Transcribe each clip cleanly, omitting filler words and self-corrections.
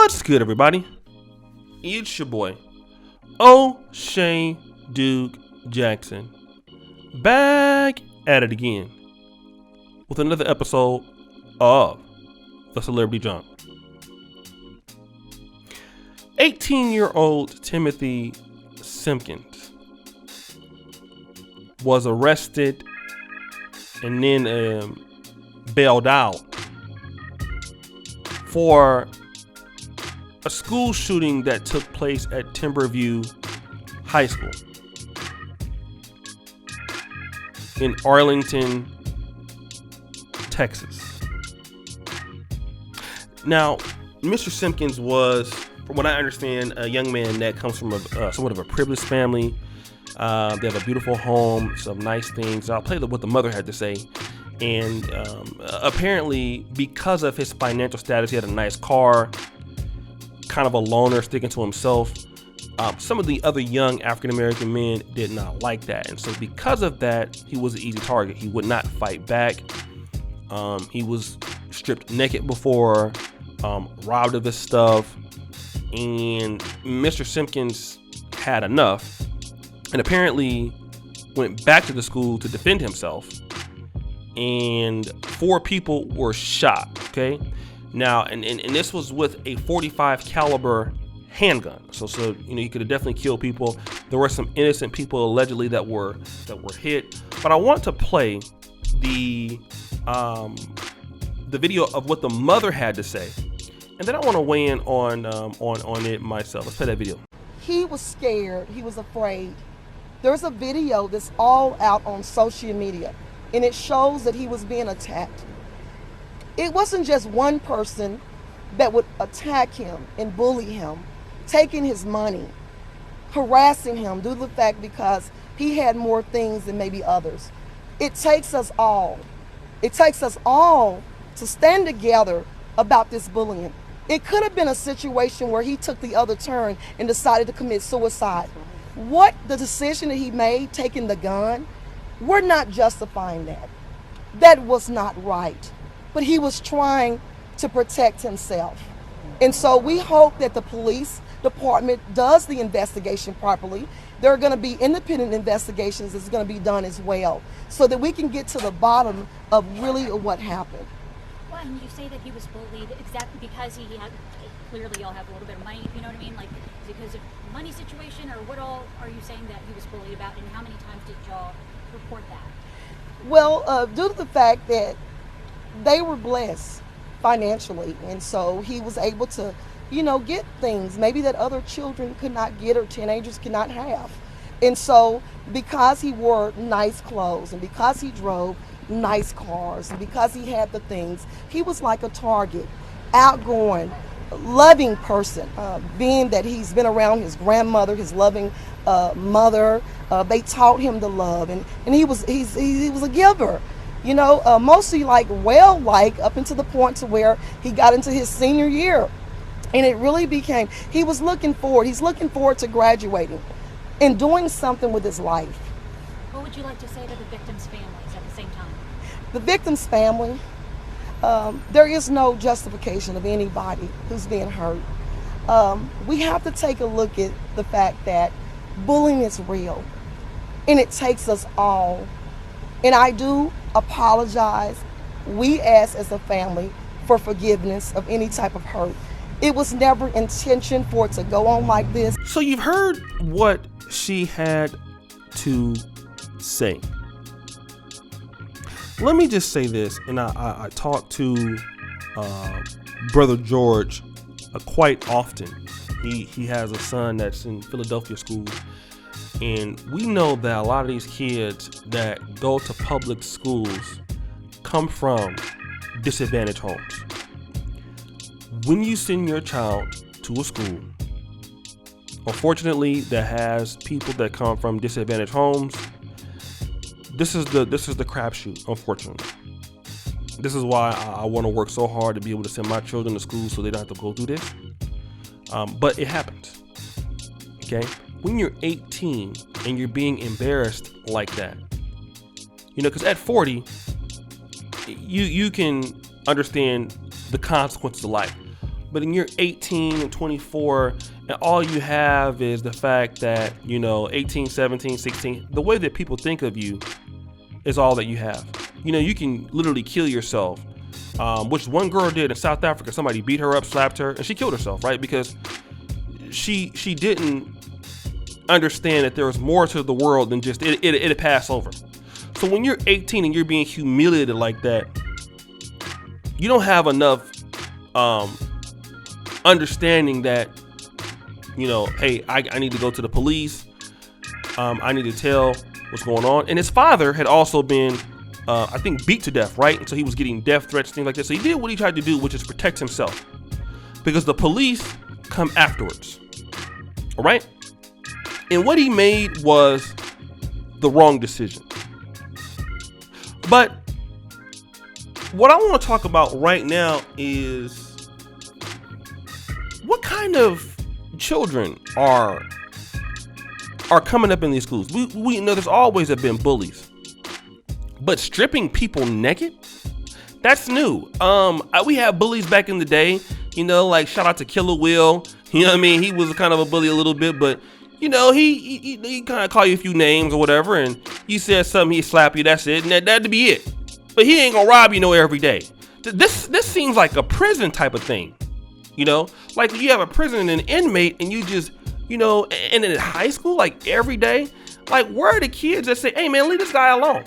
What's good, everybody? It's your boy, O'Shea Duke Jackson, back at it again with another episode of The Celebrity Jump. 18-year-old Timothy Simpkins was arrested and then bailed out for a school shooting that took place at Timberview High School in Arlington, Texas. Now, Mr. Simpkins was, from what I understand, a young man that comes from somewhat of a privileged family. They have a beautiful home, some nice things. I'll play what the mother had to say. And apparently, because of his financial status, he had a nice car, kind of a loner, sticking to himself. Some of the other young African-American men did not like that. And so because of that, he was an easy target. He would not fight back. He was stripped naked before, robbed of his stuff. And Mr. Simpkins had enough and apparently went back to the school to defend himself. And 4 people were shot, okay? Now, and this was with a .45 caliber handgun. So you know, he could have definitely killed people. There were some innocent people allegedly that were hit. But I want to play the video of what the mother had to say, and then I want to weigh in on it myself. Let's play that video. He was scared. He was afraid. There's a video that's all out on social media, and it shows that he was being attacked. It wasn't just one person that would attack him and bully him, taking his money, harassing him due to the fact because he had more things than maybe others. It takes us all. It takes us all to stand together about this bullying. It could have been a situation where he took the other turn and decided to commit suicide. What the decision that he made, taking the gun, we're not justifying that. That was not right. But he was trying to protect himself. And so we hope that the police department does the investigation properly. There are going to be independent investigations that's going to be done as well, so that we can get to the bottom of really what happened. Well, and you say that he was bullied exactly because he had, clearly y'all have a little bit of money, you know what I mean? Like, because of money situation, or what all are you saying that he was bullied about, and how many times did y'all report that? Well, due to the fact that they were blessed financially, and so he was able to, you know, get things maybe that other children could not get or teenagers could not have. And so because he wore nice clothes and because he drove nice cars and because he had the things, he was like a target, outgoing, loving person, being that he's been around his grandmother, his loving mother. They taught him to love, and he was a giver. You know, mostly up until the point to where he got into his senior year. And it really became, he's looking forward to graduating and doing something with his life. What would you like to say to the victims' families at the same time? The victim's family, there is no justification of anybody who's being hurt. We have to take a look at the fact that bullying is real, and it takes us all. And I do apologize. We ask as a family for forgiveness of any type of hurt. It was never intention for it to go on like this. So you've heard what she had to say. Let me just say this, and I talk to Brother George quite often. He has a son that's in Philadelphia school. And we know that a lot of these kids that go to public schools come from disadvantaged homes. When you send your child to a school, unfortunately, that has people that come from disadvantaged homes, this is the crapshoot, unfortunately. This is why I want to work so hard to be able to send my children to school so they don't have to go through this. But it happens. Okay? When you're 18 and you're being embarrassed like that, you know, because at 40, you can understand the consequences of life. But then you're 18 and 24, and all you have is the fact that, 18, 17, 16, the way that people think of you is all that you have. You can literally kill yourself, which one girl did in South Africa. Somebody beat her up, slapped her, and she killed herself, right? Because she didn't understand that there was more to the world than just it pass over. So when you're 18 and you're being humiliated like that, you don't have enough understanding that, hey, I need to go to the police. I need to tell what's going on. And his father had also been, I think, beat to death, right? And so he was getting death threats, things like that. So he did what he tried to do, which is protect himself, because the police come afterwards. All right. And what he made was the wrong decision. But what I want to talk about right now is what kind of children are coming up in these schools. We know there's always have been bullies, but stripping people naked, that's new. We had bullies back in the day, like shout out to Killer Will. You know what I mean? He was kind of a bully a little bit, but he kind of call you a few names or whatever, and you said something, he slap you. That's it, and that'd be it. But he ain't gonna rob you every day. This seems like a prison type of thing. Like you have a prison and an inmate, and you just, and in high school, like every day, like where are the kids that say, hey man, leave this guy alone?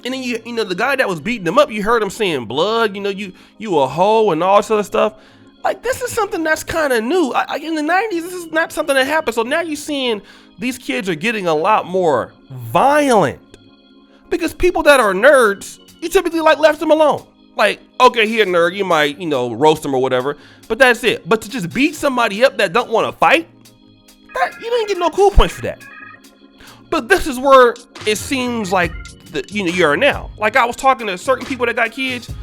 And then the guy that was beating him up, you heard him saying blood, you a hoe and all this other stuff. Like this is something that's kind of new. In the 90s, this is not something that happened. So now you're seeing these kids are getting a lot more violent because people that are nerds, you typically left them alone. Like, okay, he a nerd, you might, roast him or whatever, but that's it. But to just beat somebody up that don't want to fight, you don't get no cool points for that. But this is where it seems like you are now. Like I was talking to certain people that got kids,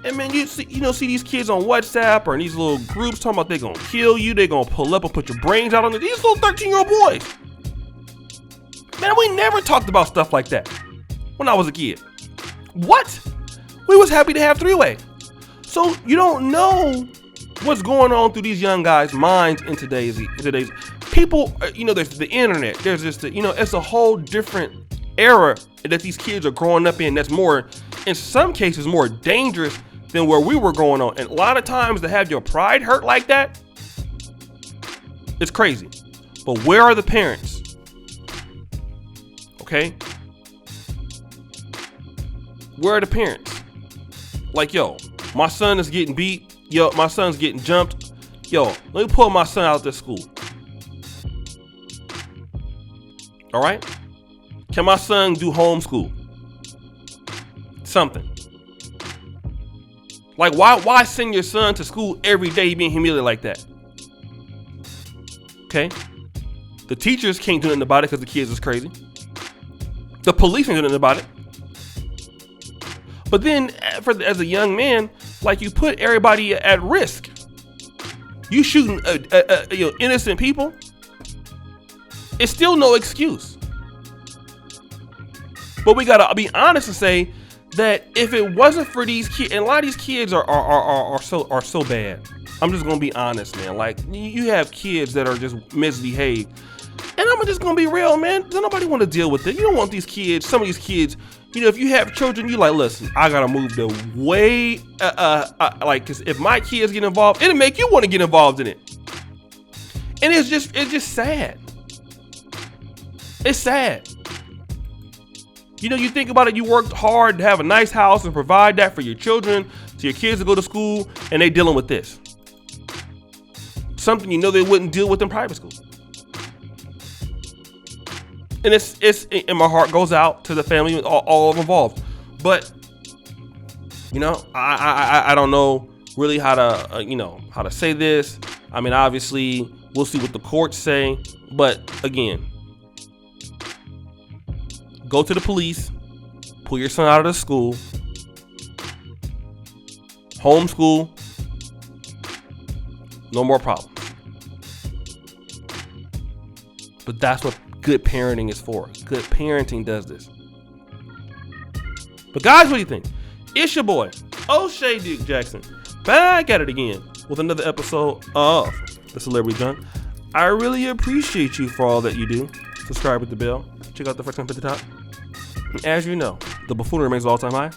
and man, you see these kids on WhatsApp or in these little groups talking about they're gonna kill you, they're gonna pull up and put your brains out on it. These little 13-year-old boys. Man, we never talked about stuff like that when I was a kid. What? We was happy to have three-way. So you don't know what's going on through these young guys' minds in today's people. There's the internet. There's just it's a whole different era that these kids are growing up in. That's more, in some cases, more dangerous than where we were growing on. And a lot of times to have your pride hurt like that, it's crazy. But where are the parents? Okay, where are the parents? Like, yo, my son is getting beat. Yo, my son's getting jumped. Yo, let me pull my son out of this school. All right? Can my son do homeschool? Something. Like, why send your son to school every day being humiliated like that? Okay? The teachers can't do nothing about it because the kids is crazy. The police can't do nothing about it. But then, as a young man, like you put everybody at risk. You shooting innocent people. It's still no excuse. But we gotta be honest and say that if it wasn't for these kids, and a lot of these kids are so bad. I'm just gonna be honest, man. Like you have kids that are just misbehaved, and I'm just gonna be real, man. Don't nobody want to deal with it. You don't want these kids. Some of these kids. If you have children, you like, listen, I gotta move the way, cause if my kids get involved, it'll make you want to get involved in it. And it's just sad. It's sad. You think about it, you worked hard to have a nice house and provide that for your children, to your kids to go to school, and they dealing with this. Something they wouldn't deal with in private school. And and my heart goes out to the family, all involved. But I don't know really how to say this. I mean, obviously, we'll see what the courts say. But again, go to the police, pull your son out of the school, homeschool, no more problems. But that's what good parenting is for. Good parenting does this. But guys, what do you think? It's your boy, O'Shea Duke Jackson, back at it again with another episode of The Celebrity Junk. I really appreciate you for all that you do. Subscribe with the bell. Check out the first comment at the top. And as you know, the buffoonery remains all-time high.